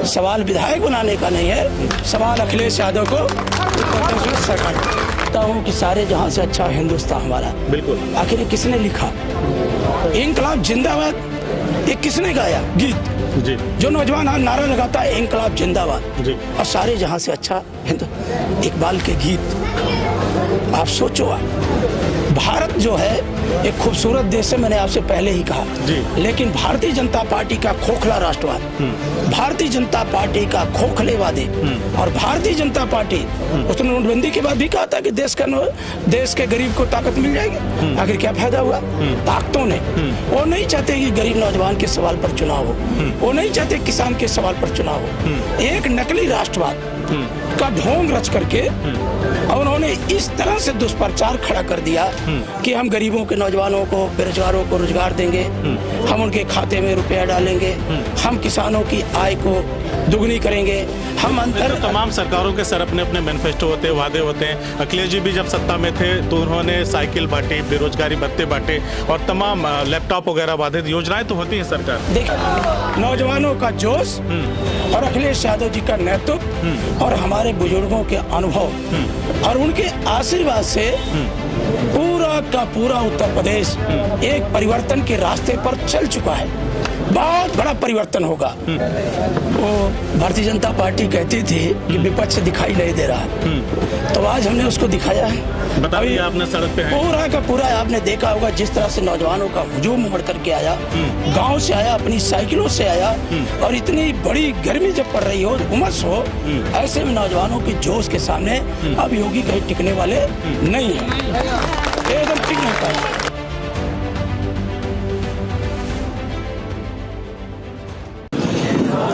सवाल विधायक बनाने का नहीं है, सवाल अखिलेश यादव को सरकार कहता हूँ कि सारे जहां से अच्छा हिंदुस्तान हमारा। बिल्कुल। आखिर ये किसने लिखा? इंकलाब जिंदाबाद ये किसने गाया गीत? जी। जो नौजवान आज नारा लगाता है इंकलाब जिंदाबाद जी। और सारे जहां से अच्छा हिंदू, इकबाल के गीत। आप सोचो, भारत जो है एक खूबसूरत देश है, मैंने आपसे पहले ही कहा जी। लेकिन भारतीय जनता पार्टी का खोखला राष्ट्रवाद, भारतीय जनता पार्टी का खोखलेवादी और भारतीय जनता पार्टी उसने नोटबंदी के बाद भी कहा था कि देश के गरीब को ताकत मिल जाएगी। आखिर क्या फायदा हुआ? ताकतों ने वो नहीं चाहते कि गरीब नौजवान के सवाल पर चुनाव हो, वो नहीं चाहते किसान के सवाल पर चुनाव हो। एक नकली राष्ट्रवाद का ढोंग रच करके और उन्होंने इस तरह से दुष्प्रचार खड़ा कर दिया कि हम गरीबों के नौजवानों को, बेरोजगारों को रोजगार देंगे, हम उनके खाते में रुपया डालेंगे, हम किसानों की आय को दुगनी करेंगे, हम अंतर। तो तमाम सरकारों के सर अपने अपने मैनिफेस्टो होते हैं, वादे होते हैं। अखिलेश जी भी जब सत्ता में थे तो उन्होंने साइकिल बांटी, बेरोजगारी भत्ते बांटे और तमाम लैपटॉप वगैरह बांटे। योजनाएं तो होती है सरकार। देखिए, नौजवानों का जोश और अखिलेश यादव जी का नेतृत्व और हमारे बुजुर्गों के अनुभव और उनके आशीर्वाद से पूरा का पूरा उत्तर प्रदेश एक परिवर्तन के रास्ते पर चल चुका है। बहुत बड़ा परिवर्तन होगा। वो भारतीय जनता पार्टी कहती थी कि विपक्ष दिखाई नहीं दे रहा है, तो आज हमने उसको दिखाया है। बता दिया आपने, सड़क पे है। पूरा का पूरा आपने देखा होगा जिस तरह से नौजवानों का हुजूम उमड़ करके आया, गांव से आया, अपनी साइकिलों से आया और इतनी बड़ी गर्मी जब पड़ रही हो, उमस हो, ऐसे में नौजवानों के जोश के सामने अब योगी कहीं टिकने वाले नहीं है, एकदम टिक नहीं पाए।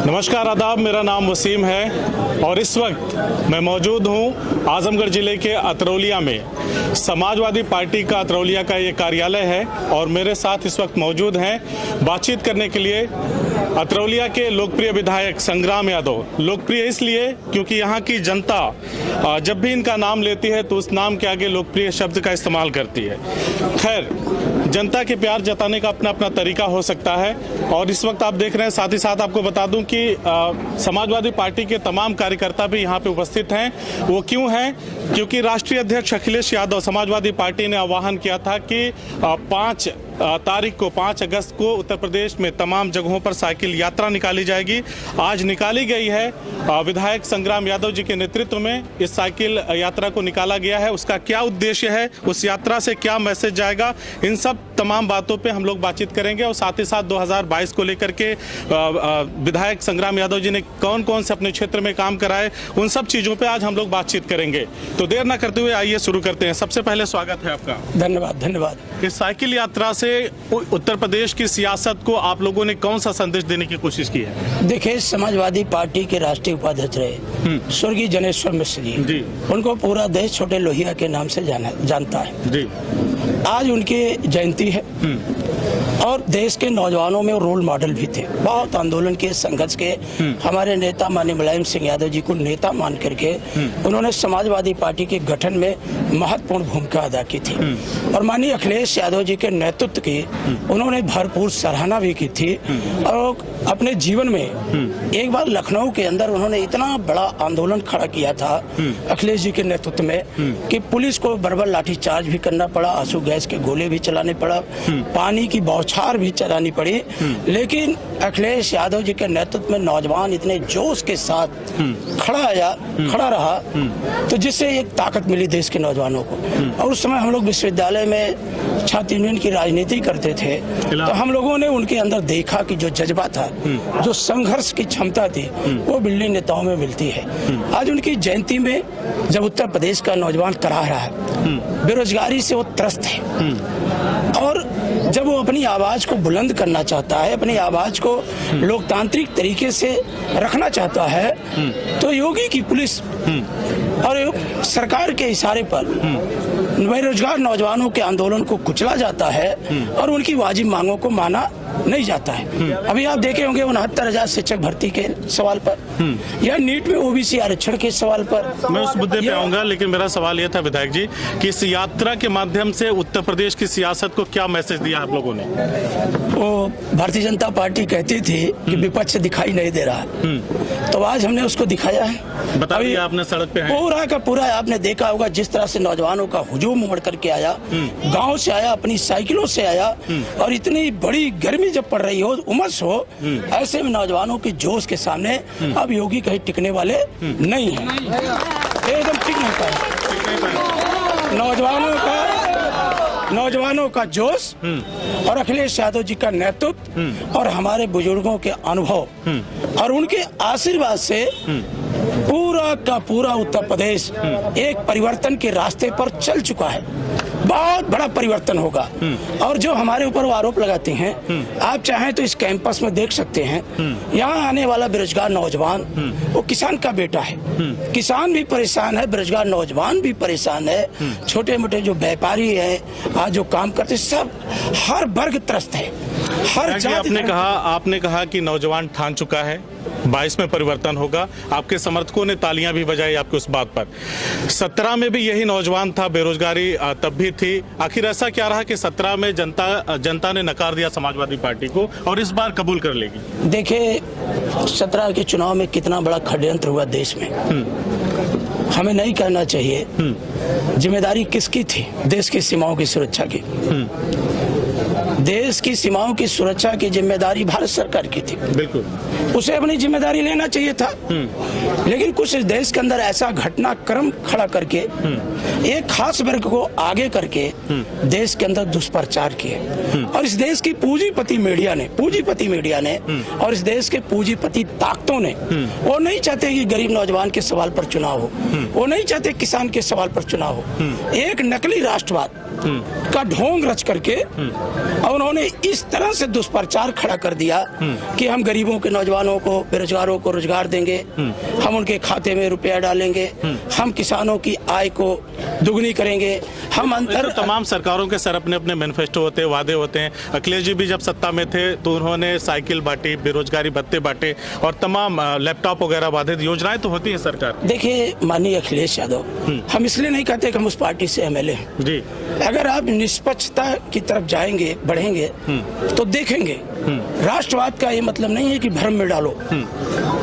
नमस्कार, आदाब। मेरा नाम वसीम है और इस वक्त मैं मौजूद हूं आजमगढ़ जिले के अतरौलिया में। समाजवादी पार्टी का अतरौलिया का ये कार्यालय है और मेरे साथ इस वक्त मौजूद हैं बातचीत करने के लिए अतरौलिया के लोकप्रिय विधायक संग्राम यादव। लोकप्रिय इसलिए क्योंकि यहाँ की जनता जब भी इनका नाम लेती है तो उस नाम के आगे लोकप्रिय शब्द का इस्तेमाल करती है। खैर, जनता के प्यार जताने का अपना अपना तरीका हो सकता है और इस वक्त आप देख रहे हैं, साथ ही साथ आपको बता दूं कि समाजवादी पार्टी के तमाम कार्यकर्ता भी यहाँ पे उपस्थित हैं। वो क्यों हैं? क्योंकि राष्ट्रीय अध्यक्ष अखिलेश यादव समाजवादी पार्टी ने आह्वान किया था कि 5 तारीख को 5 अगस्त को उत्तर प्रदेश में तमाम जगहों पर साइकिल यात्रा निकाली जाएगी। आज निकाली गई है। विधायक संग्राम यादव जी के नेतृत्व में इस साइकिल यात्रा को निकाला गया है। उसका क्या उद्देश्य है, उस यात्रा से क्या मैसेज जाएगा, इन सब तमाम बातों पे हम लोग बातचीत करेंगे और साथ ही साथ 2022 को लेकर के विधायक संग्राम यादव जी ने कौन कौन से अपने क्षेत्र में काम कराए, उन सब चीज़ों पे आज हम लोग बातचीत करेंगे। तो देर ना करते हुए आइए शुरू करते हैं। सबसे पहले स्वागत है आपका। धन्यवाद धन्यवाद। इस साइकिल यात्रा से उत्तर प्रदेश की सियासत को आप लोगों ने कौन सा संदेश देने की कोशिश की है? देखिए, समाजवादी पार्टी के राष्ट्रीय उपाध्यक्ष रहे स्वर्गीय जनेश्वर मिश्र जी, उनको पूरा देश छोटे लोहिया के नाम से जानता है जी। आज उनकी जयंती है और देश के नौजवानों में रोल मॉडल भी थे। बहुत आंदोलन के, संघर्ष के हमारे नेता माननीय मुलायम सिंह यादव जी को नेता मान करके उन्होंने समाजवादी पार्टी के गठन में महत्वपूर्ण भूमिका अदा की थी और माननीय अखिलेश यादव जी के नेतृत्व की उन्होंने भरपूर सराहना भी की थी। और अपने जीवन में एक बार लखनऊ के अंदर उन्होंने इतना बड़ा आंदोलन खड़ा किया था अखिलेश जी के नेतृत्व में कि पुलिस को बर्बर लाठीचार्ज भी करना पड़ा, आंसू गैस के गोले भी चलाने पड़ा, पानी की बौछार भी चलानी पड़ी, लेकिन अखिलेश यादव जी के नेतृत्व में नौजवान इतने जोश के साथ खड़ा रहा तो जिससे एक ताकत मिली देश के नौजवानों को। और उस समय हम लोग विश्वविद्यालय में छात्र यूनियन की राजनीति करते थे तो हम लोगों ने उनके अंदर देखा कि जो जज्बा था, जो संघर्ष की क्षमता थी, वो बिल्ली नेताओं में मिलती है। आज उनकी जयंती में जब उत्तर प्रदेश का नौजवान करा रहा है, बेरोजगारी से वो त्रस्त है और जब वो अपनी आवाज को बुलंद करना चाहता है, अपनी आवाज को लोकतांत्रिक तरीके से रखना चाहता है, तो योगी की पुलिस और सरकार के इशारे पर बेरोजगार नौजवानों के आंदोलन को कुचला जाता है और उनकी वाजिब मांगों को माना नहीं जाता है। अभी आप देखे होंगे 69,000 शिक्षक भर्ती के सवाल पर या नीट में ओबीसी आरक्षण के सवाल पर। मैं उस मुद्दे पे आऊंगा, लेकिन मेरा सवाल यह था विधायक जी कि इस यात्रा के माध्यम से उत्तर प्रदेश की सियासत को क्या मैसेज दिया आप लोगों ने? वो भारतीय जनता पार्टी कहती थी कि विपक्ष दिखाई नहीं दे रहा है, तो आज हमने उसको दिखाया है। बता अभी दिया आपने, सड़क पे हैं। पूरा का पूरा आपने देखा होगा जिस तरह से नौजवानों का हुजूम उमड़ करके आया, गांव से आया, अपनी साइकिलों से आया, और इतनी बड़ी गर्मी जब पड़ रही हो, उमस हो, ऐसे में नौजवानों के जोश के सामने अब योगी कहीं टिकने वाले नहीं हैं, एकदम टिक नहीं पाए। नौजवानों का जोश और अखिलेश यादव जी का नेतृत्व और हमारे बुजुर्गों के अनुभव और उनके आशीर्वाद से पूरा का पूरा उत्तर प्रदेश एक परिवर्तन के रास्ते पर चल चुका है। बहुत बड़ा परिवर्तन होगा। और जो हमारे ऊपर वो आरोप लगाते हैं, आप चाहें तो इस कैंपस में देख सकते हैं, यहाँ आने वाला बेरोजगार नौजवान वो किसान का बेटा है, किसान भी परेशान है, बेरोजगार नौजवान भी परेशान है, छोटे मोटे जो व्यापारी है, आज जो काम करते, सब हर वर्ग त्रस्त है, हर जाति। आपने कहा कि नौजवान ठान चुका है, 22 में परिवर्तन होगा। आपके समर्थकों ने तालियां भी बजाई आपकी उस बात पर। 17 में भी यही नौजवान था, बेरोजगारी तब भी थी। आखिर ऐसा क्या रहा कि 17 में जनता ने नकार दिया समाजवादी पार्टी को और इस बार कबूल कर लेगी? देखिए, 17 के चुनाव में कितना बड़ा षड्यंत्र हुआ देश में, हमें नहीं करना चाहिए। जिम्मेदारी किसकी थी? देश की सीमाओं की सुरक्षा की। देश की सीमाओं की सुरक्षा की जिम्मेदारी भारत सरकार की थी, बिल्कुल, उसे अपनी जिम्मेदारी लेना चाहिए था। लेकिन कुछ इस देश के अंदर ऐसा घटनाक्रम खड़ा करके एक खास वर्ग को आगे करके देश के अंदर दुष्प्रचार किए, और इस देश की पूंजीपति मीडिया ने और इस देश के पूंजीपति ताकतों ने, वो नहीं चाहते कि गरीब नौजवान के सवाल पर चुनाव हो, वो नहीं चाहते किसान के सवाल पर चुनाव हो। एक नकली राष्ट्रवाद का ढोंग रच करके और उन्होंने इस तरह से दुष्प्रचार खड़ा कर दिया कि हम गरीबों के नौजवानों को, बेरोजगारों को रोजगार देंगे, हम उनके खाते में रुपया डालेंगे, हम किसानों की आय को दुगनी करेंगे, हम अंतर। तो तमाम सरकारों के सर अपने अपने मैनिफेस्टो होते हैं, वादे होते हैं। अखिलेश जी भी जब सत्ता में थे तो उन्होंने साइकिल बांटी, बेरोजगारी भत्ते बांटे और तमाम लैपटॉप वगैरह बांटे, योजनाएं तो होती है सरकार। देखिए माननीय अखिलेश यादव, हम इसलिए नहीं कहते कि हम उस पार्टी से एमएलए हैं जी। अगर आप निष्पक्षता की तरफ जाएंगे, बढ़ेंगे, तो देखेंगे राष्ट्रवाद का ये मतलब नहीं है कि भ्रम में डालो,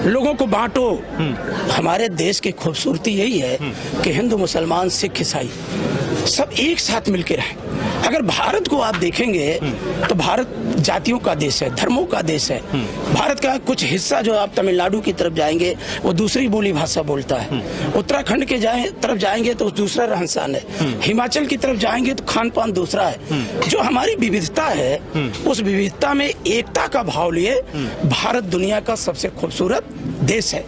लोगों को बांटो। हमारे देश की खूबसूरती यही है कि हिंदू, मुसलमान, सिख, ईसाई सब एक साथ मिलकर रहें। अगर भारत को आप देखेंगे तो भारत जातियों का देश है, धर्मों का देश है। भारत का कुछ हिस्सा जो आप तमिलनाडु की तरफ जाएंगे वो दूसरी बोली भाषा बोलता है, उत्तराखंड के तरफ जाएंगे तो दूसरा रहन सहन है, हिमाचल की तरफ जाएंगे तो खान पान दूसरा है। जो हमारी विविधता है, उस विविधता में एकता का भाव लिए भारत दुनिया का सबसे खूबसूरत देश है।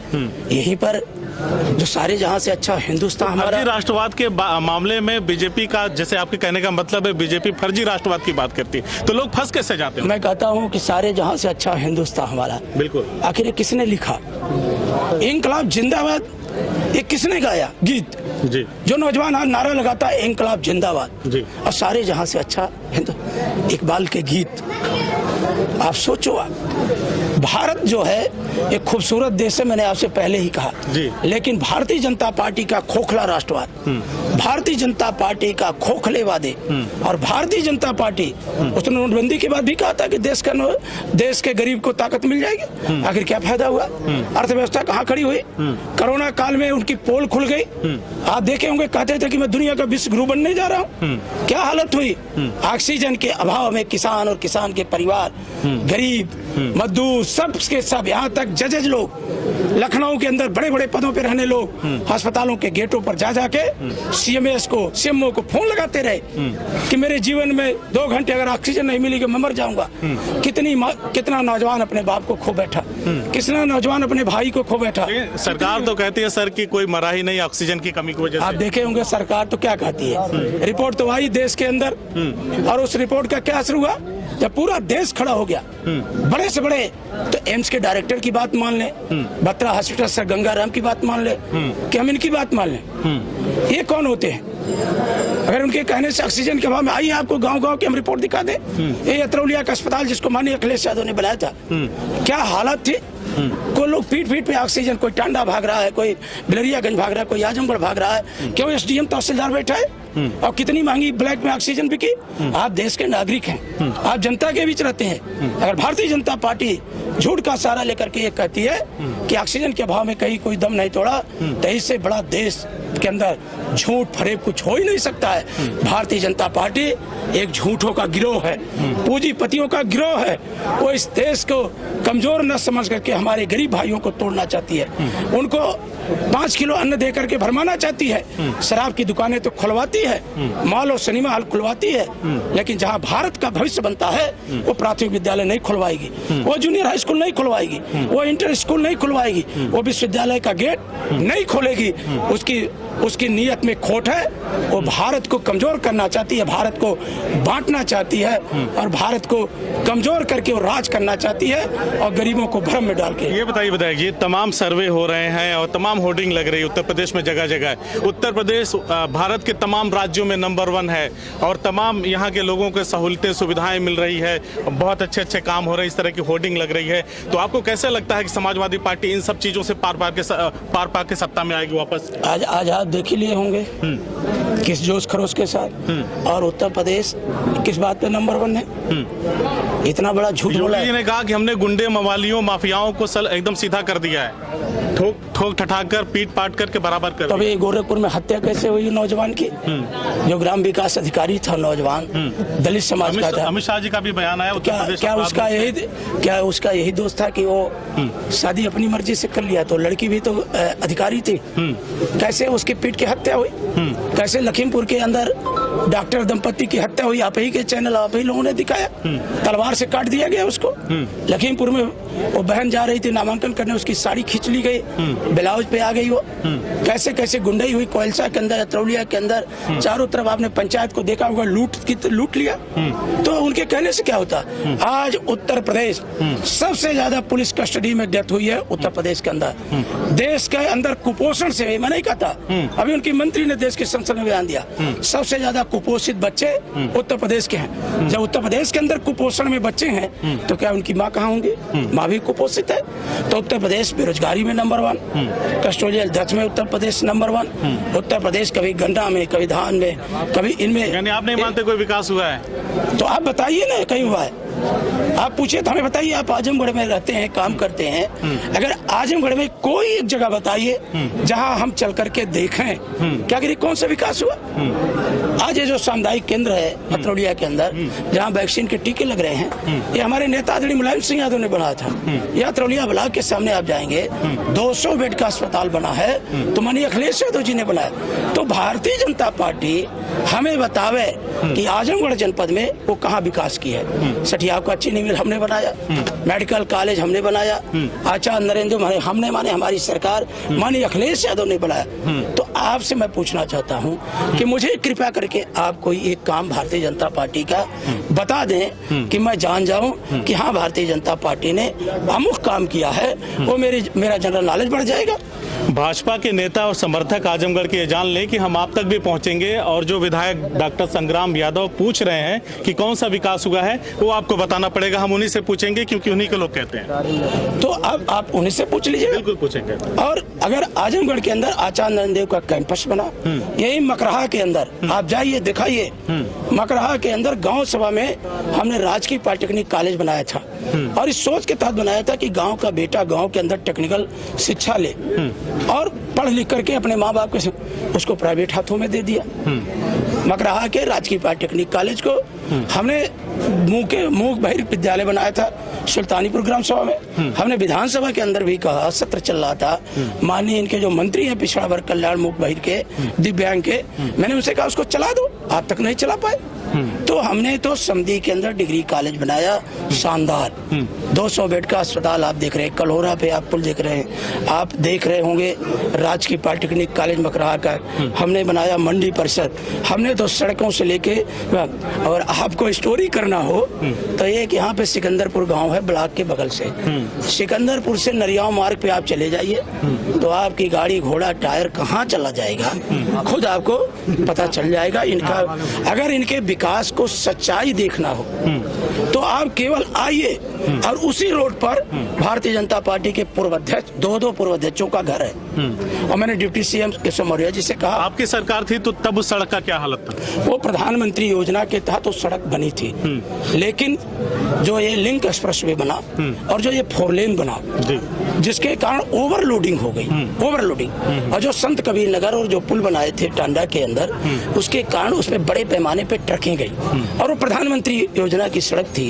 यहीं पर जो सारे जहां से अच्छा हिंदुस्तान हमारा। राष्ट्रवाद के मामले में बीजेपी का, जैसे आपके कहने का मतलब है बीजेपी फर्जी राष्ट्रवाद की बात करती है, तो लोग फंस कैसे जाते हैं? मैं कहता हूं कि सारे जहां से अच्छा हिंदुस्तान हमारा। बिल्कुल। आखिर किसने लिखा इंकलाब जिंदाबाद? ये किसने गाया गीत जी? जो नौजवान आज नारा लगाता है इंकलाब जिंदाबाद जी, और सारे जहां से अच्छा इकबाल के गीत। आप सोचो, भारत जो है एक खूबसूरत देश है, मैंने आपसे पहले ही कहा जी। लेकिन भारतीय जनता पार्टी का खोखला राष्ट्रवाद, भारतीय जनता पार्टी का खोखले वादे, और भारतीय जनता पार्टी उसने नोटबंदी के बाद भी कहा था कि देश के गरीब को ताकत मिल जाएगी। आखिर क्या फायदा हुआ? अर्थव्यवस्था कहाँ खड़ी हुई? कोरोना काल में उनकी पोल खुल गई। आप देखे होंगे, कहते थे कि मैं दुनिया का विश्व गुरु बनने जा रहा हूँ। क्या हालत हुई? ऑक्सीजन के अभाव में किसान और किसान के परिवार, गरीब, मजदूर, सब के सब, यहाँ तक जजेज लोग, लखनऊ के अंदर बड़े बड़े पदों पे रहने लोग अस्पतालों के गेटों पर जा जाके सीएमओ को फोन लगाते रहे कि मेरे जीवन में 2 घंटे अगर ऑक्सीजन नहीं मिलेगी मैं मर जाऊंगा। कितना नौजवान अपने बाप को खो बैठा, कितना नौजवान अपने भाई को खो बैठा। सरकार तो कहती है सर कि कोई मरा ही नहीं ऑक्सीजन की कमी की वजह से। आप देखे होंगे सरकार तो क्या कहती है, रिपोर्ट तो आई देश के अंदर, और उस रिपोर्ट का क्या असर हुआ? जब पूरा देश खड़ा हो गया, बड़े से बड़े, तो एम्स के डायरेक्टर की बात मान ले, बत्रा हॉस्पिटल सर गंगाराम की बात मान ले, कि हम इनकी बात मान ले। ये कौन होते हैं? अगर उनके कहने से ऑक्सीजन के अभाव में, आइए आपको गांव-गांव की हम रिपोर्ट दिखा दें। ये अतरौलिया का अस्पताल जिसको माननीय अखिलेश यादव ने बनाया था, क्या हालत थी। कोई लोग पीट पे ऑक्सीजन, कोई टांडा भाग रहा है, कोई बिलरियागंज भाग रहा है, कोई आजमगढ़ भाग रहा है, क्यों एसडीएम तहसीलदार बैठा है। और कितनी महंगी ब्लैक में ऑक्सीजन बिकी। आप देश के नागरिक हैं, आप जनता के बीच रहते हैं। अगर भारतीय जनता पार्टी झूठ का सहारा लेकर के ये कहती है कि ऑक्सीजन के अभाव में कहीं कोई दम नहीं तोड़ा, तो इससे बड़ा देश के अंदर झूठ फरेब कुछ हो ही नहीं सकता है। भारतीय जनता पार्टी एक झूठों का गिरोह है, पूंजीपतियों का गिरोह है। वो इस देश को कमजोर न समझ करके हमारे गरीब भाइयों को तोड़ना चाहती है, उनको 5 किलो अन्न दे करके भरमाना चाहती है। शराब की दुकानें तो खुलवाती है, मॉल और सिनेमा हॉल खुलवाती है, लेकिन जहां भारत का भविष्य बनता है वो प्राथमिक विद्यालय नहीं खुलवाएगी, वो जूनियर हाई स्कूल नहीं खुलवाएगी, वो इंटर स्कूल नहीं खुलवाएगी, वो विश्वविद्यालय का गेट नहीं खोलेगी। उसकी नीयत में खोट है। वो भारत को कमजोर करना चाहती है, भारत को बांटना चाहती है और भारत को कमजोर करके वो राज करना चाहती है और गरीबों को भ्रम में डाल के। ये बताइए विधायक जी, तमाम सर्वे हो रहे हैं और तमाम होर्डिंग लग रही है उत्तर प्रदेश में जगह जगह। उत्तर प्रदेश भारत के तमाम राज्यों में नंबर 1 है और तमाम यहाँ के लोगों को सहूलतें सुविधाएं मिल रही है, बहुत अच्छे काम हो रहे हैं, इस तरह की होर्डिंग लग रही है। तो आपको कैसे लगता है कि समाजवादी पार्टी इन सब चीजों से पार के सत्ता में आएगी वापस? आज आप देख ही लिए होंगे किस जोश खरोश के साथ। और उत्तर प्रदेश किस बात पे नंबर 1 है। इतना बड़ा झूठ बोला है। ने कहा कि हमने गुंडे, मवालियों, माफियाओं को एकदम सीधा कर दिया है, ठोक ठठाक कर, पीट पाट करके बराबर कर। तभी गोरखपुर में हत्या कैसे हुई नौजवान की, जो ग्राम विकास अधिकारी था नौजवान, दलित समाज का था। अमित शाह जी का भी बयान आया। क्या उसका यही दोस्त था कि वो शादी अपनी मर्जी से कर लिया, तो लड़की भी तो अधिकारी थी। कैसे उसकी पीट की हत्या हुई, कैसे लखीमपुर के अंदर डॉक्टर दंपति की हत्या हुई, आप ही के चैनल, आप ही लोगों ने दिखाया। तलवार से काट दिया गया उसको। लखीमपुर में वो बहन जा रही थी नामांकन करने, उसकी साड़ी खींच ली गई, ब्लाउज पे आ गई वो। कैसे कैसे गुंडाई हुई कोयलसा के अंदर, अतरौलिया के अंदर, चारों तरफ आपने पंचायत को देखा होगा, लूट लिया। तो उनके कहने से क्या होता। आज उत्तर प्रदेश सबसे ज्यादा पुलिस कस्टडी में डेथ हुई है उत्तर प्रदेश के अंदर। देश के अंदर कुपोषण से, मैं नहीं कहता, अभी उनकी मंत्री ने देश की संसद में बयान दिया, सबसे ज्यादा कुपोषित बच्चे उत्तर प्रदेश के हैं। जब उत्तर प्रदेश के अंदर कुपोषण में बच्चे हैं तो क्या उनकी माँ कहाँ होंगी? माँ भी कुपोषित है। तो उत्तर प्रदेश बेरोजगारी में नंबर 1, कस्टोडियल डेथ में उत्तर प्रदेश नंबर 1। उत्तर प्रदेश कभी गन्ना में, कभी धान में, कभी इनमें। यानी आप नहीं मानते कोई विकास हुआ है? तो आप बताइए ना कहीं हुआ है। आप पूछिए तो हमें बताइए, आप आजमगढ़ में रहते हैं, काम करते हैं, अगर आजमगढ़ में कोई एक जगह बताइए जहां हम चल करके देखें क्या करिए कौन सा विकास हुआ। आज ये जो सामुदायिक केंद्र है अतरौलिया के अंदर, जहां वैक्सीन के टीके लग रहे हैं, ये हमारे नेता आदरणीय मुलायम सिंह यादव ने बनाया था। ये अतरौलिया ब्लॉक के सामने आप जाएंगे, 200 बेड का अस्पताल बना है, तो माननीय अखिलेश यादव जी ने बनाया। तो भारतीय जनता पार्टी हमें बतावे कि आजमगढ़ जनपद में वो कहाँ विकास की है। सठिया का चीनी मिल हमने बनाया, मेडिकल कॉलेज हमने बनाया, आचार्य नरेंद्र हमने माने हमारी सरकार माननीय अखिलेश यादव ने बनाया। तो आपसे मैं पूछना चाहता हूं कि मुझे कृपया करके आप कोई एक काम भारतीय जनता पार्टी का बता दें कि मैं जान जाऊं कि हाँ भारतीय जनता पार्टी ने अमुक काम किया है, वो मेरा जनरल नॉलेज बढ़ जाएगा। भाजपा के नेता और समर्थक आजमगढ़ के जान लें कि हम आप तक भी पहुंचेंगे और जो विधायक डॉक्टर संग्राम यादव पूछ रहे हैं कि कौन सा विकास हुआ है वो आपको बताना पड़ेगा। हम उन्हीं से पूछेंगे क्योंकि उन्हीं के लोग कहते हैं। तो अब आप उन्हीं से पूछ लीजिए। बिल्कुल पूछेंगे। और अगर आजमगढ़ के अंदर आचार्य नरेंद्र देव का कैंपस बना, यही मकरहा के अंदर आप जाइए दिखाइए, मकरहा के अंदर गाँव सभा में हमने राजकीय पॉलिटेक्निक कॉलेज बनाया था और इस सोच के तहत बनाया था कि गाँव का बेटा गाँव के अंदर टेक्निकल शिक्षा ले और पढ़ लिख करके अपने माँ बाप के उसको प्राइवेट हाथों में दे दिया। मकरहा के राजकीय पॉलिटेक्निक कॉलेज को हमने मूक बहिर विद्यालय बनाया था सुल्तानीपुर ग्राम सभा में। हमने विधानसभा के अंदर भी कहा, सत्र चल रहा था, माननीय इनके जो मंत्री हैं पिछड़ा वर्ग कल्याण मूक बहिर के, दिव्यांग के, मैंने उनसे कहा उसको चला दो, आज तक नहीं चला पाए। तो हमने तो समधी के अंदर डिग्री कॉलेज बनाया, शानदार 200 बेड का अस्पताल आप देख रहे हैं, कलहोरा पे आप पुल देख रहे हैं, आप देख रहे होंगे राजकीय पॉलिटेक्निक कॉलेज मकराहा का हमने बनाया, मंडी परिषद हमने तो सड़कों से लेके, और आपको स्टोरी करना हो तो एक यहाँ पे सिकंदरपुर गांव है ब्लॉक के बगल से, सिकंदरपुर से नरियाव मार्ग पे आप चले जाइए तो आपकी गाड़ी घोड़ा टायर कहाँ चला जाएगा खुद आपको पता चल जाएगा। इनका अगर इनके विकास को सच्चाई देखना हो तो आप केवल आइए, और उसी रोड पर भारतीय जनता पार्टी के पूर्व अध्यक्ष, दो पूर्व अध्यक्षों का घर है, और मैंने डिप्टी सीएम केशव मौर्य जी से कहा, आपकी सरकार थी तो तब उस सड़क का क्या हालत था? वो प्रधानमंत्री योजना के तहत वो सड़क बनी थी, लेकिन जो ये लिंक एक्सप्रेसवे बना और जो ये 4 लेन बना जिसके कारण ओवरलोडिंग हो गई, ओवरलोडिंग, और जो संत कबीर नगर और जो पुल बनाए थे टांडा के अंदर उसके कारण उसमें बड़े पैमाने पे ट्रकें गई, और वो प्रधानमंत्री योजना की सड़क थी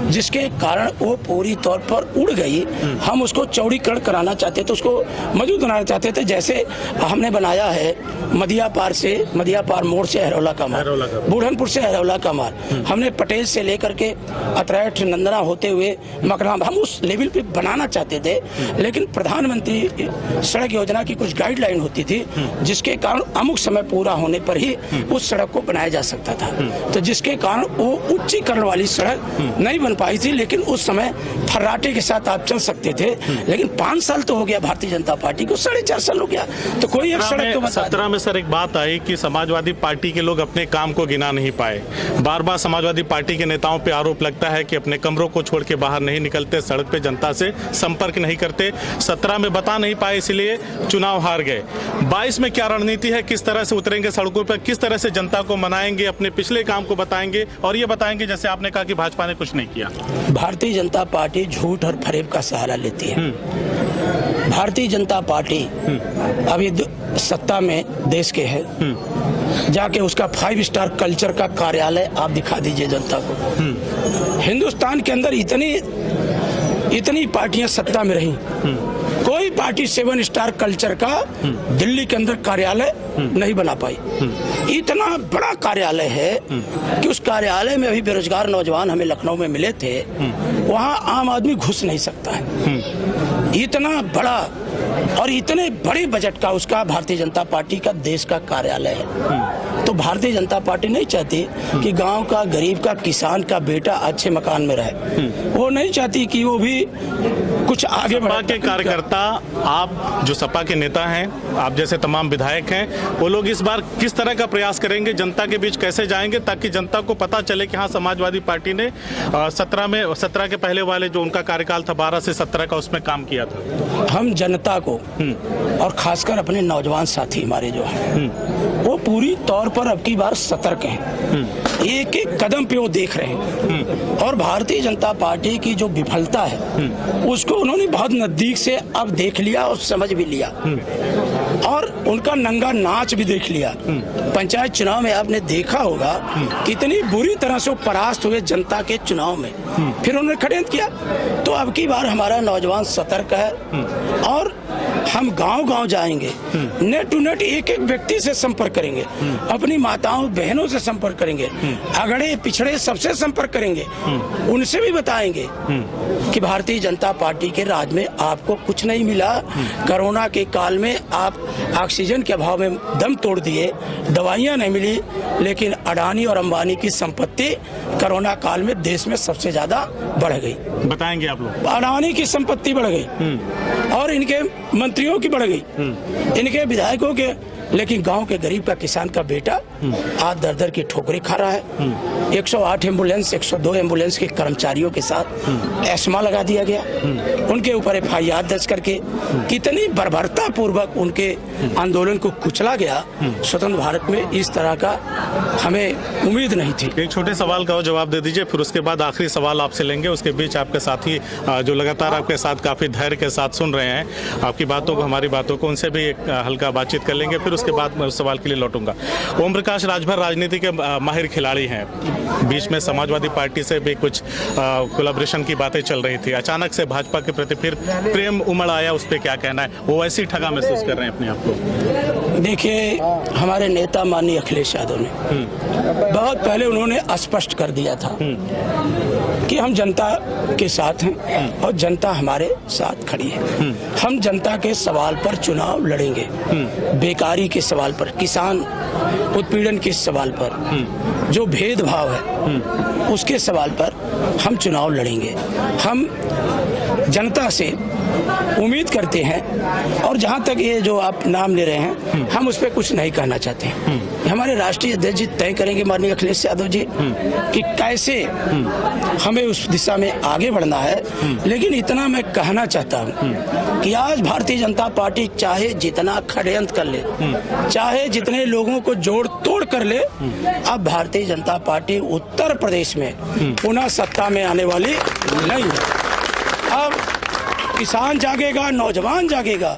जिसके कारण वो पूरी तौर पर उड़ गई। हम उसको चौड़ीकरण कराना चाहते थे, उसको मजबूत बनाना चाहते थे, जैसे हमने बनाया है मदिया पार मोड़ से हरौला का मार्ग, बुढ़नपुर से हरौला का मार्ग, हमने पटेल से लेकर के अतरैठ नंदना होते हुए मकराम, हम उस लेवल पे बनाना चाहते थे, लेकिन प्रधानमंत्री सड़क योजना की कुछ गाइडलाइन होती थी जिसके कारण अमुक समय पूरा होने पर ही उस सड़क को बनाया जा सकता था, तो जिसके कारण वो उच्चीकरण वाली सड़क नहीं बन पाई थी, लेकिन उस समय फर्राटे के साथ आप चल सकते थे, लेकिन 5 साल तो हो गया भारतीय जनता पार्टी को, 4.5 साल हो गया, तो कोई एक सड़क तो बता। 17 में सर एक बात आई कि समाजवादी पार्टी के लोग अपने काम को गिना नहीं पाए, बार बार समाजवादी पार्टी के नेताओं पे आरोप लगता है कि अपने कमरों को छोड़ के बाहर नहीं निकलते, सड़क पे जनता से संपर्क नहीं करते, 17 में बता नहीं पाए इसलिए चुनाव हार गए। 22 में क्या रणनीति है, किस तरह से उतरेंगे सड़कों पर, किस तरह से जनता को मनाएंगे, अपने पिछले काम को बताएंगे और ये बताएंगे जैसे आपने कहा कि भाजपा ने कुछ नहीं किया? भारतीय जनता पार्टी झूठ और फरेब का सहारा लेती है। भारतीय जनता पार्टी अभी सत्ता में देश के है, जाके उसका 5 स्टार कल्चर का कार्यालय आप दिखा दीजिए जनता को। हिंदुस्तान के अंदर इतनी पार्टियां सत्ता में रही, कोई पार्टी 7 स्टार कल्चर का दिल्ली के अंदर कार्यालय नहीं बना पाई। इतना बड़ा कार्यालय है कि उस कार्यालय में अभी बेरोजगार नौजवान हमें लखनऊ में मिले थे, वहां आम आदमी घुस नहीं सकता है। इतना बड़ा और इतने बड़े बजट का उसका भारतीय जनता पार्टी का देश का कार्यालय है। तो भारतीय जनता पार्टी नहीं चाहती कि गांव का गरीब का किसान का बेटा अच्छे मकान में रहे, वो नहीं चाहती कि वो भी कुछ आगे बढ़े। सपा के कार्यकर्ता, आप जो सपा के नेता हैं, आप जैसे तमाम विधायक हैं, वो लोग इस बार किस तरह का प्रयास करेंगे, जनता के बीच कैसे जाएंगे ताकि जनता को पता चले कि हाँ समाजवादी पार्टी ने 17 के पहले वाले जो उनका कार्यकाल था 12 से 17 का उसमें काम किया था? हम जनता को और खासकर अपने नौजवान साथी हमारे जो हैं वो पूरी तौर पर अब की बार सतर्क हैं, एक एक कदम पे वो देख रहे हैं, और भारतीय जनता पार्टी की जो विफलता है उसको उन्होंने बहुत नजदीक से अब देख लिया और समझ भी लिया, और उनका नंगा नाच भी देख लिया। पंचायत चुनाव में आपने देखा होगा कितनी बुरी तरह से वो परास्त हुए जनता के चुनाव में, फिर उन्होंने षड्यंत्र किया। तो अब की बार हमारा नौजवान सतर्क है, और हम गांव-गांव जाएंगे, नेट टू नेट एक एक व्यक्ति से संपर्क करेंगे, अपनी माताओं बहनों से संपर्क करेंगे, अगड़े पिछड़े सबसे संपर्क करेंगे, उनसे भी बताएंगे कि भारतीय जनता पार्टी के राज में आपको कुछ नहीं मिला। कोरोना के काल में आप ऑक्सीजन के अभाव में दम तोड़ दिए, दवाइयां नहीं मिली, लेकिन अडानी और अंबानी की संपत्ति कोरोना काल में देश में सबसे ज्यादा बढ़ गई। बताएंगे आप लोग? अडानी की संपत्ति बढ़ गई और इनके मंत्रियों की बढ़ गई, इनके विधायकों के, लेकिन गांव के गरीब का किसान का बेटा आज दर-दर की ठोकरें खा रहा है। 108 एम्बुलेंस, 102 एम्बुलेंस के कर्मचारियों के साथ एस्मा लगा दिया गया, उनके ऊपर FIR दर्ज करके कितनी बर्बरता पूर्वक उनके आंदोलन को कुचला गया। स्वतंत्र भारत में इस तरह का हमें उम्मीद नहीं थी। एक छोटे सवाल का जवाब दे दीजिए, फिर उसके बाद आखिरी सवाल आपसे लेंगे। उसके बीच आपके साथी जो लगातार आपके साथ काफी धैर्य के साथ सुन रहे हैं आपकी बातों को, हमारी बातों को, उनसे भी एक हल्का बातचीत कर लेंगे। फिर उसके बाद मैं उस सवाल के लिए लौटूंगा। ओम प्रकाश राजभर राजनीति के माहिर खिलाड़ी हैं। बीच में समाजवादी पार्टी से भी कुछ कोलैबोरेशन की बातें चल रही थी, अचानक से भाजपा के प्रति फिर प्रेम उमड़ आया, उस पर क्या कहना है? वो वैसे ही ठगा महसूस कर रहे हैं अपने आप को? देखिए, हमारे नेता माननीय अखिलेश यादव ने बहुत पहले उन्होंने स्पष्ट कर दिया था कि हम जनता के साथ हैं और जनता हमारे साथ खड़ी है। हम जनता के सवाल पर चुनाव लड़ेंगे, बेकारी के सवाल पर, किसान उत्पीड़न के सवाल पर, जो भेदभाव है उसके सवाल पर हम चुनाव लड़ेंगे। हम जनता से उम्मीद करते हैं, और जहां तक ये जो आप नाम ले रहे हैं, हम उस पर कुछ नहीं कहना चाहते हैं। हमारे राष्ट्रीय अध्यक्ष जी तय करेंगे माननीय अखिलेश यादव जी कि कैसे हमें उस दिशा में आगे बढ़ना है। लेकिन इतना मैं कहना चाहता हूं कि आज भारतीय जनता पार्टी चाहे जितना षड्यंत्र कर ले, चाहे जितने लोगों को जोड़ तोड़ कर ले, अब भारतीय जनता पार्टी उत्तर प्रदेश में पुनः सत्ता में आने वाली नहीं है। अब किसान जागेगा, नौजवान जागेगा,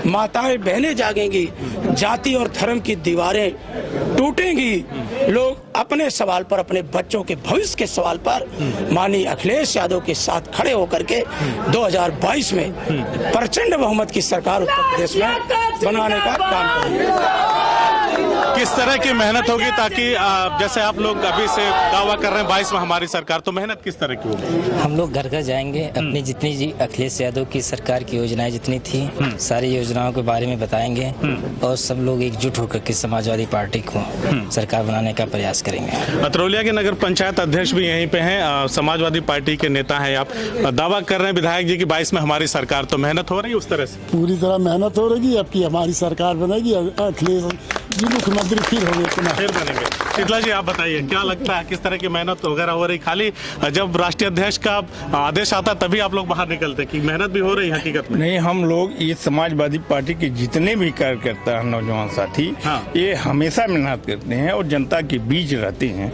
माताएं बहनें जागेंगी, जाति और धर्म की दीवारें टूटेंगी। लोग अपने सवाल पर, अपने बच्चों के भविष्य के सवाल पर माननीय अखिलेश यादव के साथ खड़े होकर के 2022 में प्रचंड बहुमत की सरकार उत्तर प्रदेश में बनाने का काम करेंगे। किस तरह की मेहनत होगी ताकि जैसे आप लोग अभी से दावा कर रहे हैं 22 में हमारी सरकार, तो मेहनत किस तरह की होगी? हम लोग घर घर जाएंगे, अपनी जितनी जी अखिलेश यादव की सरकार की योजनाएं जितनी थी सारी योजनाओं के बारे में बताएंगे और सब लोग एकजुट होकर के समाजवादी पार्टी को सरकार बनाने का प्रयास करेंगे। अतरौलिया के नगर पंचायत अध्यक्ष भी यहीं पे हैं, समाजवादी पार्टी के नेता हैं आप, दावा कर रहे हैं विधायक जी की 22 में हमारी सरकार, तो मेहनत हो रही है उस तरह से? पूरी तरह मेहनत हो रही है। अब की हमारी सरकार बनेगी, अखिलेश जी मुख्यमंत्री फिर होंगे, फिर बनेंगे। शीतला जी आप बताइए, क्या लगता है किस तरह की मेहनत वगैरह हो रही? खाली जब राष्ट्रीय अध्यक्ष का आदेश आता तभी आप लोग बाहर निकलते कि मेहनत भी हो रही है हकीकत में? नहीं, हम लोग ये समाजवादी पार्टी के जितने भी कार्यकर्ता हैं, नौजवान साथी, ये हमेशा मेहनत करते हैं और जनता के बीच रहते हैं।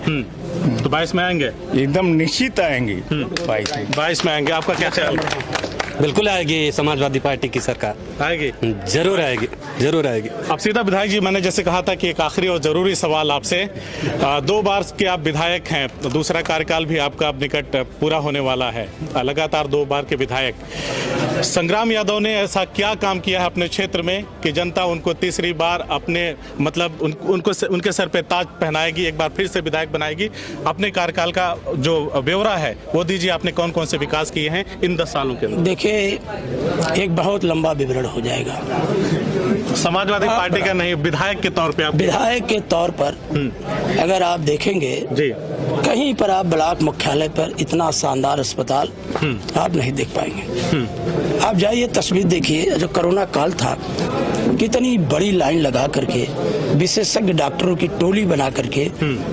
तो 22 में आएंगे? एकदम निश्चित आएंगे 22 में आएंगे। आपका क्या ख्याल है? बिल्कुल आएगी समाजवादी पार्टी की सरकार, आएगी, जरूर आएगी, जरूर आएगी। अब सीधा विधायक जी, मैंने जैसे कहा था कि एक आखिरी और जरूरी सवाल आपसे, 2 बार के आप विधायक हैं, तो दूसरा कार्यकाल भी आपका अब निकट पूरा होने वाला है, लगातार 2 बार के विधायक। संग्राम यादव ने ऐसा क्या काम किया है अपने क्षेत्र में कि जनता उनको तीसरी बार अपने मतलब उनके सर पे ताज पहनाएगी, एक बार फिर से विधायक बनाएगी? अपने कार्यकाल का जो ब्यौरा है वो दीजिए, आपने कौन कौन से विकास किए हैं इन 10 सालों के अंदर? देखिए, एक बहुत लंबा विवरण हो जाएगा। समाजवादी पार्टी का नहीं, विधायक के तौर पे आप? विधायक के तौर पर अगर आप देखेंगे जी, कहीं पर आप ब्लॉक मुख्यालय पर इतना शानदार अस्पताल आप नहीं देख पाएंगे। आप जाइए, तस्वीर देखिए, जो कोरोना काल था, कितनी बड़ी लाइन लगा करके विशेषज्ञ डॉक्टरों की टोली बना करके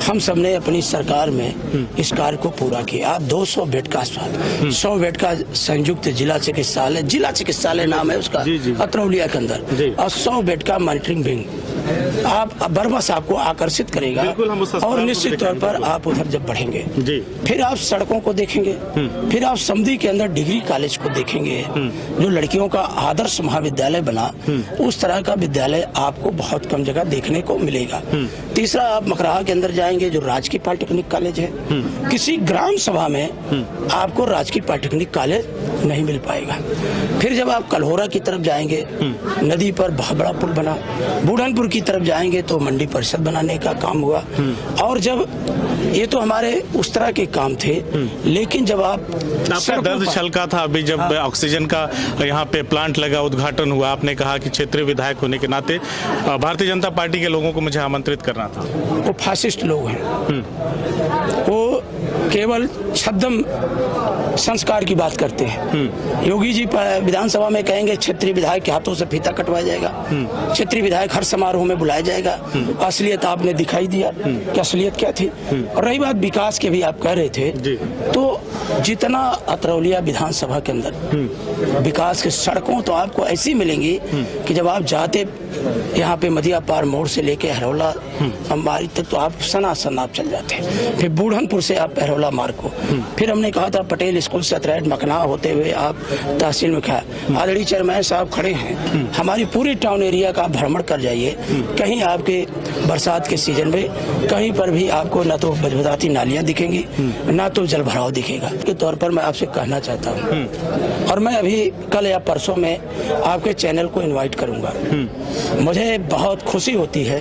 हम सबने अपनी सरकार में इस कार्य को पूरा किया। आप 200 बेड का अस्पताल, 100 बेड का संयुक्त जिला चिकित्सालय नाम है उसका, अतरौलिया के अंदर, और 100 बेड का मॉनिटरिंग विंग। आप बर्मा साहब को आकर्षित करेगा और निश्चित तौर पर आप उधर जब बढ़ेंगे जी, फिर आप सड़कों को देखेंगे, फिर आप समधी के अंदर डिग्री कॉलेज को देखेंगे, जो लड़कियों का आदर्श महाविद्यालय बना, उस तरह का विद्यालय आपको बहुत कम जगह देखने को मिलेगा। तीसरा, आप मकराहा के अंदर जाएंगे, जो राजकीय पॉलिटेक्निक कॉलेज है, किसी ग्राम सभा में आपको राजकीय पॉलिटेक्निक कॉलेज नहीं मिल पाएगा। फिर जब आप कलहोरा की तरफ जाएंगे, नदी पर बहुत बड़ा पुल बना, बुढ़नपुर की तरफ जाएंगे तो मंडी परिषद बनाने का काम हुआ। और जब ये तो हमारे उस तरह के काम थे, लेकिन जब आपका दर्द छलका था अभी जब ऑक्सीजन का यहाँ पे प्लांट लगा, उद्घाटन हुआ, आपने कहा कि क्षेत्रीय विधायक होने के नाते भारतीय जनता पार्टी के लोगों को मुझे आमंत्रित करना था। वो फासिस्ट लोग हैं, वो केवल छद्म संस्कार की बात करते हैं। योगी जी विधानसभा में कहेंगे क्षेत्रीय विधायक के हाथों से फीता कटवाया जाएगा, क्षेत्रीय विधायक हर समारोह में बुलाया जाएगा। असलियत आपने दिखाई दिया कि असलियत क्या थी। और रही बात विकास के भी आप कह रहे थे, तो जितना अतरौलिया विधानसभा के अंदर विकास के सड़कों तो आपको ऐसी मिलेंगी कि जब आप जाते यहाँ पे मदिया पार मोड़ से लेके हरौला हमारी तक तो आप सनासन आप चल जाते हैं, फिर बूढ़नपुर से आप पहरौला मार्ग को, फिर हमने कहा था पटेल स्कूल से अतरैड मखना होते हुए आप तहसील में खा आदरणीय चेयरमैन साहब खड़े हैं, हमारी पूरी टाउन एरिया का भ्रमण कर जाइए, कहीं आपके बरसात के सीजन में कहीं पर भी आपको न तो बदबूदाती नालियां दिखेंगी ना तो जल भराव दिखेगा। के तौर पर मैं आपसे कहना चाहता हूँ और मैं अभी कल या परसों में आपके चैनल को इनवाइट करूंगा। मुझे बहुत खुशी होती है,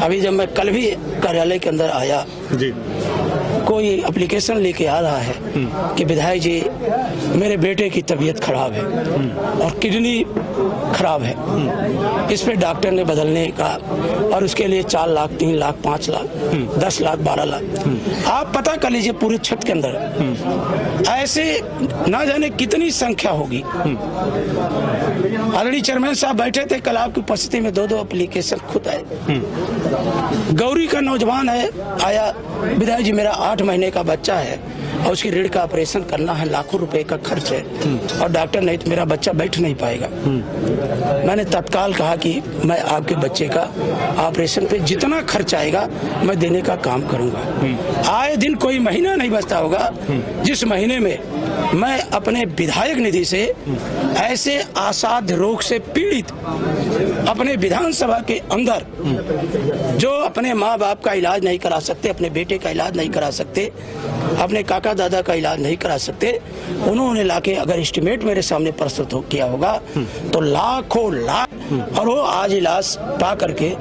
अभी जब मैं कल भी कार्यालय के अंदर आया जी, कोई एप्लीकेशन लेके आ रहा है कि विधायक जी मेरे बेटे की तबीयत खराब है और किडनी खराब है, इस पे डॉक्टर ने बदलने का और उसके लिए 4 लाख 3 लाख 5 लाख 10 लाख 12 लाख आप पता कर लीजिए पूरे छत के अंदर ऐसे ना जाने कितनी संख्या होगी। आदरणीय चेयरमैन साहब बैठे थे कल आपकी उपस्थिति में, 2 एप्लीकेशन खुद आए। गौरी का नौजवान है आया, विधायक जी मेरा 8 महीने का बच्चा है और उसकी रीढ़ का ऑपरेशन करना है, लाखों रुपए का खर्च है और डॉक्टर नहीं तो मेरा बच्चा बैठ नहीं पाएगा। मैंने तत्काल कहा कि मैं आपके बच्चे का ऑपरेशन पे जितना खर्च आएगा मैं देने का काम करूंगा। आए दिन कोई महीना नहीं बचता होगा जिस महीने में मैं अपने विधायक निधि से ऐसे असाध्य रोग से पीड़ित अपने विधानसभा के अंदर जो अपने माँ बाप का इलाज नहीं करा सकते, अपने बेटे का इलाज नहीं करा सकते, अपने काका दादा का इलाज नहीं करा सकते, उन्होंने लाके अगर एस्टिमेट मेरे सामने प्रस्तुत किया होगा तो लाखों लाख, और वो आज इलाज पा करके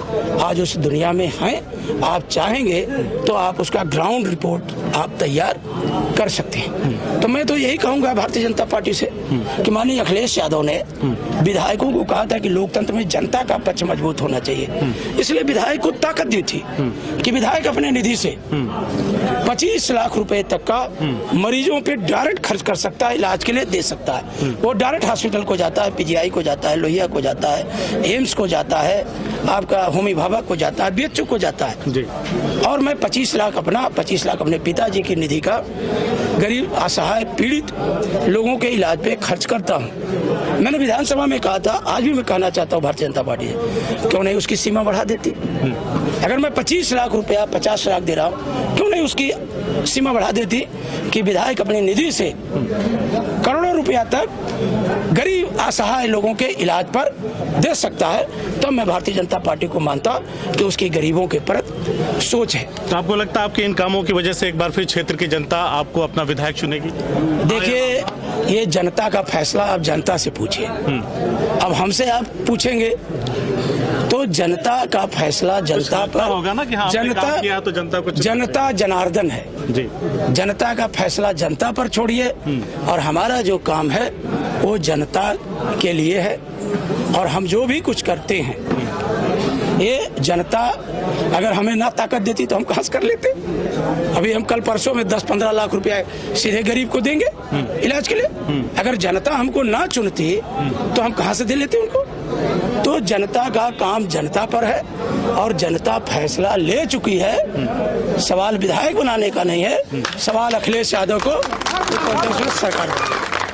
आज उस दुनिया में हैं। आप चाहेंगे तो आप उसका ग्राउंड रिपोर्ट आप तैयार कर सकते हैं। तो मैं तो यही कहूंगा भारतीय जनता पार्टी से कि माननीय अखिलेश यादव ने विधायकों को कहा था कि लोकतंत्र में जनता का पक्ष मजबूत होना चाहिए, इसलिए विधायक को ताकत दी थी कि विधायक अपने निधि से 25 लाख रुपए तक का मरीजों पे डायरेक्ट खर्च कर सकता है, इलाज के लिए दे सकता है। वो डायरेक्ट हॉस्पिटल को जाता है, पीजीआई को जाता है, लोहिया को जाता है, एम्स को जाता है, आपका होमी भाभा को जाता है, बीएचयू को जाता है जी। और मैं 25 लाख अपने पिताजी की निधि का गरीब असहाय पीड़ित लोगों के इलाज पे खर्च करता हूँ। मैंने विधानसभा में कहा था, आज भी मैं कहना चाहता हूँ भारतीय जनता पार्टी से, क्यों नहीं उसकी सीमा बढ़ा देती। अगर मैं 25 लाख रुपया 50 लाख दे रहा हूँ, क्यों नहीं उसकी सीमा बढ़ा देती कि विधायक अपनी निधि से करोड़ों रुपया तक गरीब असहाय लोगों के इलाज पर दे सकता है। तब मैं भारतीय जनता पार्टी को मानता कि उसकी गरीबों के प्रति सोच है। तो आपको लगता है आपके इन कामों की वजह से एक बार फिर क्षेत्र की जनता आपको अपना विधायक चुनेगी? देखिए, ये जनता का फैसला आप जनता से पूछिए। अब हमसे आप पूछेंगे तो जनता का फैसला जनता पर होगा ना कि हाँ, काम किया तो जनता को जनता जनार्दन है जी। जनता का फैसला जनता पर छोड़िए और हमारा जो काम है वो जनता के लिए है और हम जो भी कुछ करते हैं ये जनता अगर हमें ना ताकत देती तो हम कहाँ से कर लेते। अभी हम कल परसों में 10-15 लाख रुपया सीधे गरीब को देंगे इलाज के लिए। अगर जनता हमको ना चुनती तो हम कहाँ से दे लेते उनको। तो जनता का काम जनता पर है और जनता फैसला ले चुकी है। सवाल विधायक बनाने का नहीं है, सवाल अखिलेश यादव को सरकार।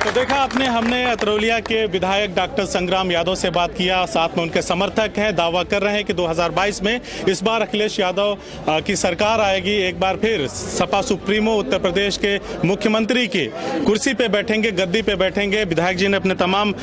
तो देखा आपने, हमने अतरौलिया के विधायक डॉक्टर संग्राम यादव से बात किया, साथ में उनके समर्थक हैं, दावा कर रहे हैं कि 2022 में इस बार अखिलेश यादव की सरकार आएगी। एक बार फिर सपा सुप्रीमो उत्तर प्रदेश के मुख्यमंत्री की कुर्सी पे बैठेंगे, गद्दी पे बैठेंगे। विधायक जी ने अपने तमाम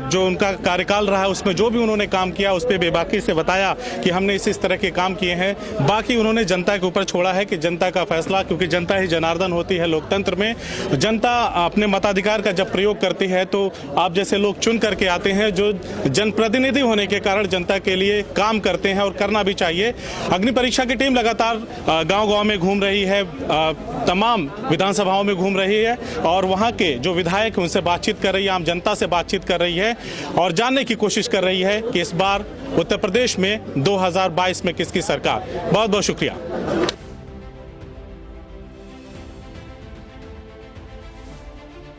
जो उनका कार्यकाल रहा उसमें जो भी उन्होंने काम किया उस पर बेबाकी से बताया कि हमने इस तरह के काम किए हैं। बाकी उन्होंने जनता के ऊपर छोड़ा है कि जनता का फैसला, क्योंकि जनता ही जनार्दन होती है लोकतंत्र में। जनता अपने मताधिकार का जब प्रयोग करती है तो आप जैसे लोग चुन करके आते हैं जो जनप्रतिनिधि होने के कारण जनता के लिए काम करते हैं और करना भी चाहिए। अग्नि परीक्षा की टीम लगातार गांव-गांव में घूम रही है, तमाम विधानसभाओं में घूम रही है और वहां के जो विधायक हैं उनसे बातचीत कर रही है, आम जनता से बातचीत कर रही है और जानने की कोशिश कर रही है कि इस बार उत्तर प्रदेश में 2022 में किसकी सरकार। बहुत बहुत शुक्रिया।